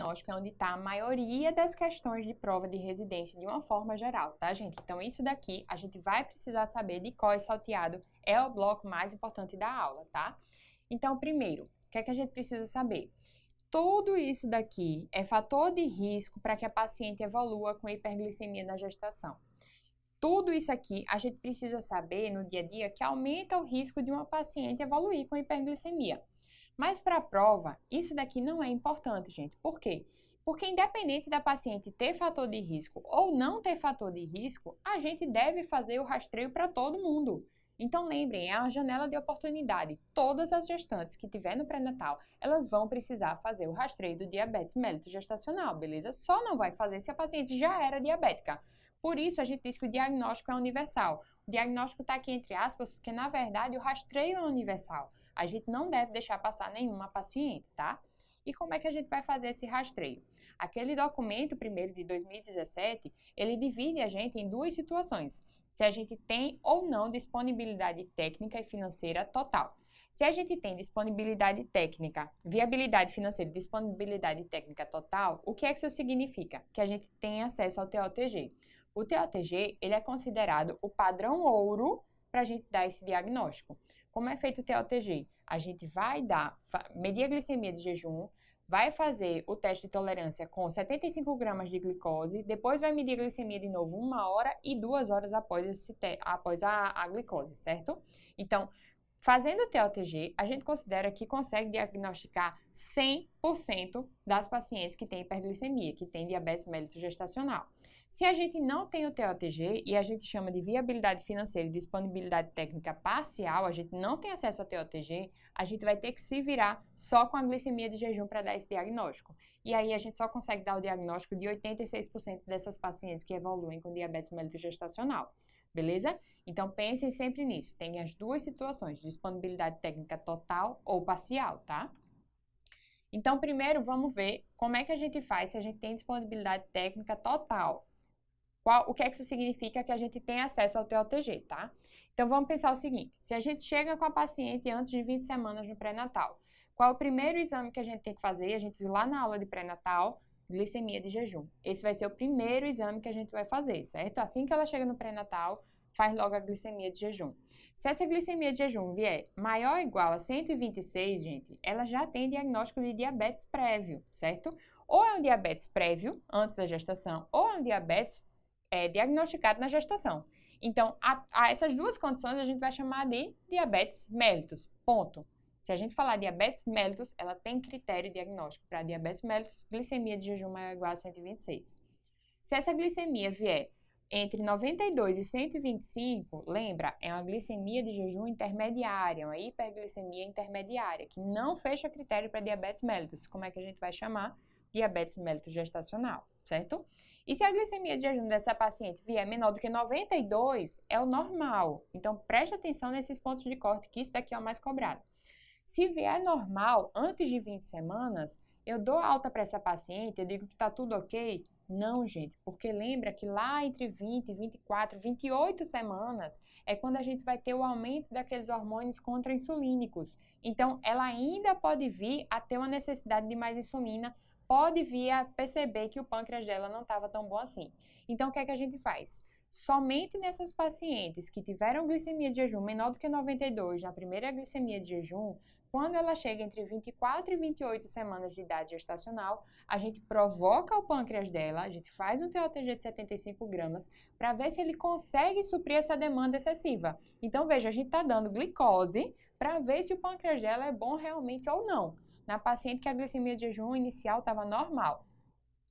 diagnóstico é onde está a maioria das questões de prova de residência de uma forma geral, tá, gente? Então, isso daqui a gente vai precisar saber de cor e salteado, é o bloco mais importante da aula, tá? Então, primeiro, o que é que a gente precisa saber? Tudo isso daqui é fator de risco para que a paciente evolua com hiperglicemia na gestação. Tudo isso aqui a gente precisa saber no dia a dia que aumenta o risco de uma paciente evoluir com hiperglicemia. Mas para a prova, isso daqui não é importante, gente. Por quê? Porque independente da paciente ter fator de risco ou não ter fator de risco, a gente deve fazer o rastreio para todo mundo. Então lembrem, é uma janela de oportunidade. Todas as gestantes que tiver no pré-natal, elas vão precisar fazer o rastreio do diabetes mellitus gestacional, beleza? Só não vai fazer se a paciente já era diabética. Por isso, a gente diz que o diagnóstico é universal. O diagnóstico está aqui entre aspas, porque, na verdade, o rastreio é universal. A gente não deve deixar passar nenhuma paciente, tá? E como é que a gente vai fazer esse rastreio? Aquele documento, primeiro de 2017, ele divide a gente em duas situações. Se a gente tem ou não disponibilidade técnica e financeira total. Se a gente tem disponibilidade técnica, viabilidade financeira e disponibilidade técnica total, o que é que isso significa? Que a gente tem acesso ao TOTG. O TOTG, ele é considerado o padrão ouro para a gente dar esse diagnóstico. Como é feito o TOTG? A gente vai medir a glicemia de jejum, vai fazer o teste de tolerância com 75 gramas de glicose, depois vai medir a glicemia de novo 1 hora e 2 horas após a glicose, certo? Então, fazendo o TOTG, a gente considera que consegue diagnosticar 100% das pacientes que têm hiperglicemia, que têm diabetes mellitus gestacional. Se a gente não tem o TOTG e a gente chama de viabilidade financeira e disponibilidade técnica parcial, a gente não tem acesso ao TOTG, a gente vai ter que se virar só com a glicemia de jejum para dar esse diagnóstico. E aí a gente só consegue dar o diagnóstico de 86% dessas pacientes que evoluem com diabetes mellitus gestacional. Beleza? Então, pensem sempre nisso. Tem as duas situações, disponibilidade técnica total ou parcial, tá? Então, primeiro, vamos ver como é que a gente faz se a gente tem disponibilidade técnica total. O que é que isso significa? Que a gente tem acesso ao TOTG, tá? Então, vamos pensar o seguinte. Se a gente chega com a paciente antes de 20 semanas no pré-natal, qual é o primeiro exame que a gente tem que fazer? A gente viu lá na aula de pré-natal, glicemia de jejum. Esse vai ser o primeiro exame que a gente vai fazer, certo? Assim que ela chega no pré-natal, faz logo a glicemia de jejum. Se essa glicemia de jejum vier maior ou igual a 126, gente, ela já tem diagnóstico de diabetes prévio, certo? Ou é um diabetes prévio, antes da gestação, ou é um diabetes diagnosticado na gestação. Então, a essas duas condições a gente vai chamar de diabetes mellitus, ponto. Se a gente falar diabetes mellitus, ela tem critério diagnóstico para diabetes mellitus, glicemia de jejum maior ou igual a 126. Se essa glicemia vier entre 92 e 125, lembra, é uma glicemia de jejum intermediária, uma hiperglicemia intermediária, que não fecha critério para diabetes mellitus. Como é que a gente vai chamar? Diabetes mellitus gestacional, certo? E se a glicemia de jejum dessa paciente vier menor do que 92, é o normal. Então, preste atenção nesses pontos de corte, que isso daqui é o mais cobrado. Se vier normal antes de 20 semanas, eu dou alta para essa paciente, eu digo que está tudo ok? Não, gente, porque lembra que lá entre 20, 24, 28 semanas é quando a gente vai ter o aumento daqueles hormônios contra-insulínicos. Então, ela ainda pode vir a ter uma necessidade de mais insulina, pode vir a perceber que o pâncreas dela não estava tão bom assim. Então, o que é que a gente faz? Somente nessas pacientes que tiveram glicemia de jejum menor do que 92 na primeira glicemia de jejum, quando ela chega entre 24 e 28 semanas de idade gestacional, a gente provoca o pâncreas dela, a gente faz um TOTG de 75 gramas para ver se ele consegue suprir essa demanda excessiva. Então, veja, a gente está dando glicose para ver se o pâncreas dela é bom realmente ou não. Na paciente que a glicemia de jejum inicial estava normal.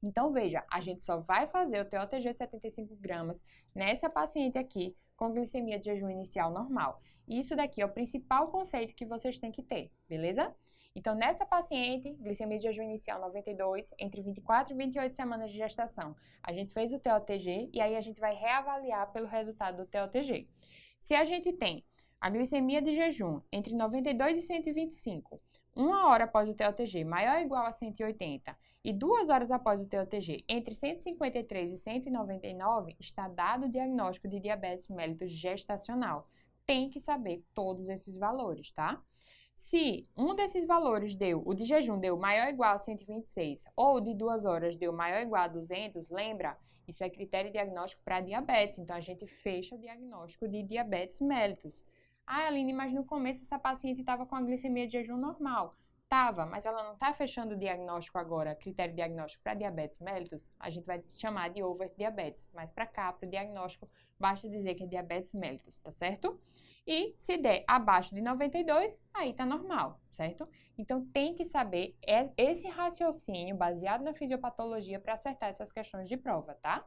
Então, veja, a gente só vai fazer o TOTG de 75 gramas nessa paciente aqui com glicemia de jejum inicial normal. E isso daqui é o principal conceito que vocês têm que ter, beleza? Então, nessa paciente, glicemia de jejum inicial 92, entre 24 e 28 semanas de gestação, a gente fez o TOTG e aí a gente vai reavaliar pelo resultado do TOTG. Se a gente tem a glicemia de jejum entre 92 e 125, 1 hora após o TOTG maior ou igual a 180 e 2 horas após o TOTG entre 153 e 199, está dado o diagnóstico de diabetes mellitus gestacional. Tem que saber todos esses valores, tá? Se um desses valores o de jejum deu maior ou igual a 126, ou o de 2 horas deu maior ou igual a 200, lembra? Isso é critério diagnóstico para diabetes, então a gente fecha o diagnóstico de diabetes mellitus. Ah, Aline, mas no começo essa paciente estava com a glicemia de jejum normal. Tava, mas ela não está fechando o diagnóstico agora, critério diagnóstico para diabetes mellitus, a gente vai chamar de over-diabetes, mas para cá, para o diagnóstico, basta dizer que é diabetes mellitus, tá certo? E se der abaixo de 92, aí tá normal, certo? Então tem que saber esse raciocínio baseado na fisiopatologia para acertar essas questões de prova, tá?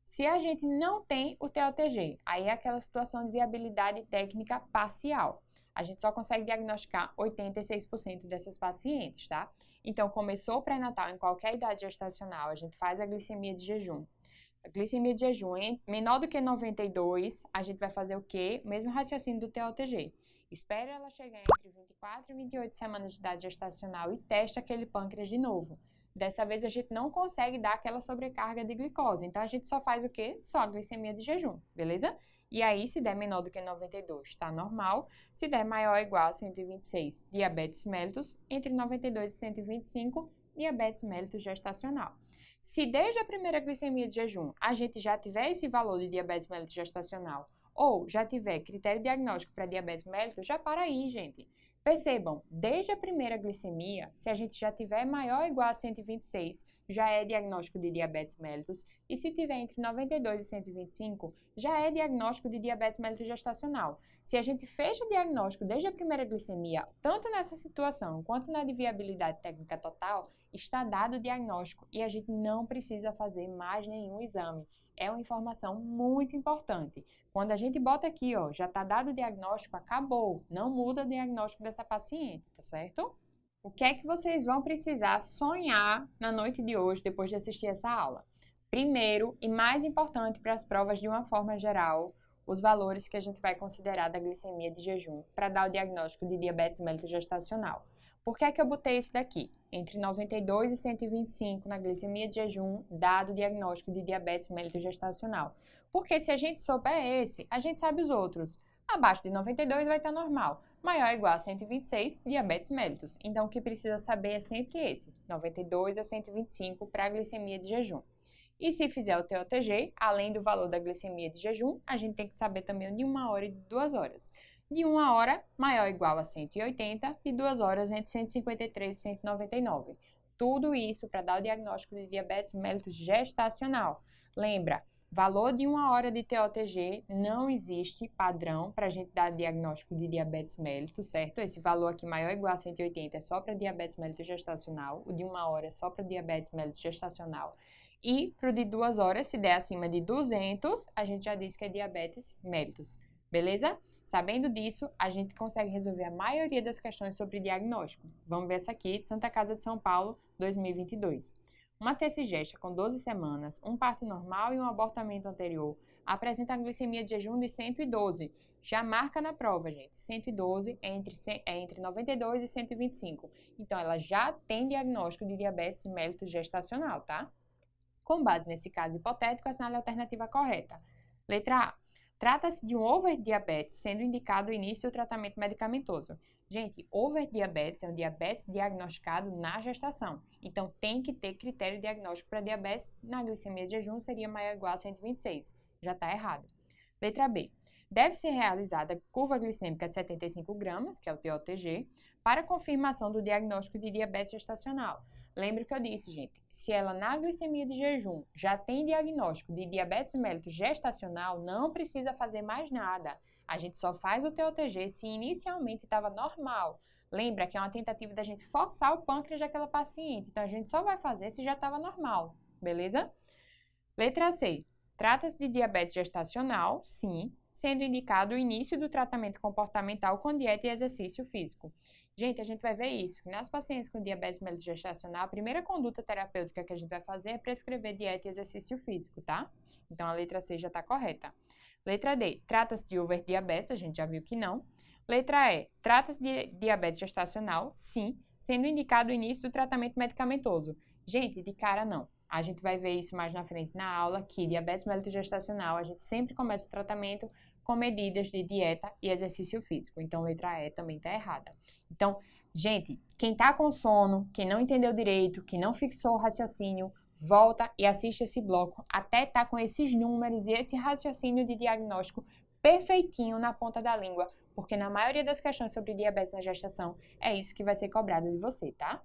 Se a gente não tem o TOTG, aí é aquela situação de viabilidade técnica parcial. A gente só consegue diagnosticar 86% dessas pacientes, tá? Então, começou o pré-natal em qualquer idade gestacional, a gente faz a glicemia de jejum. A glicemia de jejum menor do que 92, a gente vai fazer o quê? Mesmo raciocínio do TOTG. Espera ela chegar entre 24 e 28 semanas de idade gestacional e testa aquele pâncreas de novo. Dessa vez a gente não consegue dar aquela sobrecarga de glicose, então a gente só faz o quê? Só a glicemia de jejum, beleza? E aí, se der menor do que 92, está normal. Se der maior ou igual a 126, diabetes mellitus. Entre 92 e 125, diabetes mellitus gestacional. Se desde a primeira glicemia de jejum a gente já tiver esse valor de diabetes mellitus gestacional ou já tiver critério diagnóstico para diabetes mellitus, já para aí, gente. Percebam, desde a primeira glicemia, se a gente já tiver maior ou igual a 126, já é diagnóstico de diabetes mellitus, e se tiver entre 92 e 125, já é diagnóstico de diabetes mellitus gestacional. Se a gente fecha o diagnóstico desde a primeira glicemia, tanto nessa situação quanto na de viabilidade técnica total, está dado o diagnóstico e a gente não precisa fazer mais nenhum exame. É uma informação muito importante. Quando a gente bota aqui, ó, já está dado o diagnóstico, acabou. Não muda o diagnóstico dessa paciente, tá certo? O que é que vocês vão precisar sonhar na noite de hoje, depois de assistir essa aula? Primeiro, e mais importante para as provas de uma forma geral, os valores que a gente vai considerar da glicemia de jejum para dar o diagnóstico de diabetes mellitus gestacional. Por que é que eu botei isso daqui? Entre 92 e 125 na glicemia de jejum, dado o diagnóstico de diabetes mellitus gestacional. Porque se a gente souber esse, a gente sabe os outros. Abaixo de 92 vai estar normal. Maior ou igual a 126, diabetes mellitus. Então, o que precisa saber é sempre esse, 92 a 125 para a glicemia de jejum. E se fizer o TOTG, além do valor da glicemia de jejum, a gente tem que saber também o de 1 hora e de 2 horas. De 1 hora, maior ou igual a 180, e 2 horas entre 153 e 199. Tudo isso para dar o diagnóstico de diabetes mellitus gestacional. Lembra, valor de 1 hora de TOTG não existe padrão para a gente dar diagnóstico de diabetes mellitus, certo? Esse valor aqui maior ou igual a 180 é só para diabetes mellitus gestacional, o de 1 hora é só para diabetes mellitus gestacional. E para o de 2 horas, se der acima de 200, a gente já diz que é diabetes mellitus, beleza? Sabendo disso, a gente consegue resolver a maioria das questões sobre diagnóstico. Vamos ver essa aqui, de Santa Casa de São Paulo, 2022. Uma tecigesta com 12 semanas, um parto normal e um abortamento anterior, apresenta a glicemia de jejum de 112. Já marca na prova, gente. 112 é entre 92 e 125. Então, ela já tem diagnóstico de diabetes mellitus gestacional, tá? Com base nesse caso hipotético, assinale a alternativa correta. Letra A. Trata-se de um overdiabetes, sendo indicado o início do tratamento medicamentoso. Gente, overdiabetes é um diabetes diagnosticado na gestação. Então, tem que ter critério diagnóstico para diabetes. Na glicemia de jejum seria maior ou igual a 126. Já está errado. Letra B. Deve ser realizada curva glicêmica de 75 gramas, que é o TOTG, para confirmação do diagnóstico de diabetes gestacional. Lembra que eu disse, gente, se ela na glicemia de jejum já tem diagnóstico de diabetes mellitus gestacional, não precisa fazer mais nada. A gente só faz o TOTG se inicialmente estava normal. Lembra que é uma tentativa da gente forçar o pâncreas daquela paciente. Então, a gente só vai fazer se já estava normal, beleza? Letra C. Trata-se de diabetes gestacional, sim, sendo indicado o início do tratamento comportamental com dieta e exercício físico. Gente, a gente vai ver isso. Nas pacientes com diabetes mellitus gestacional, a primeira conduta terapêutica que a gente vai fazer é prescrever dieta e exercício físico, tá? Então, a letra C já está correta. Letra D. Trata-se de overdiabetes, a gente já viu que não. Letra E. Trata-se de diabetes gestacional, sim, sendo indicado o início do tratamento medicamentoso. Gente, de cara não. A gente vai ver isso mais na frente na aula, que diabetes mellitus gestacional, a gente sempre começa o tratamento com medidas de dieta e exercício físico. Então, letra E também está errada. Então, gente, quem está com sono, quem não entendeu direito, quem não fixou o raciocínio, volta e assiste esse bloco até estar com esses números e esse raciocínio de diagnóstico perfeitinho na ponta da língua, porque na maioria das questões sobre diabetes na gestação é isso que vai ser cobrado de você, tá?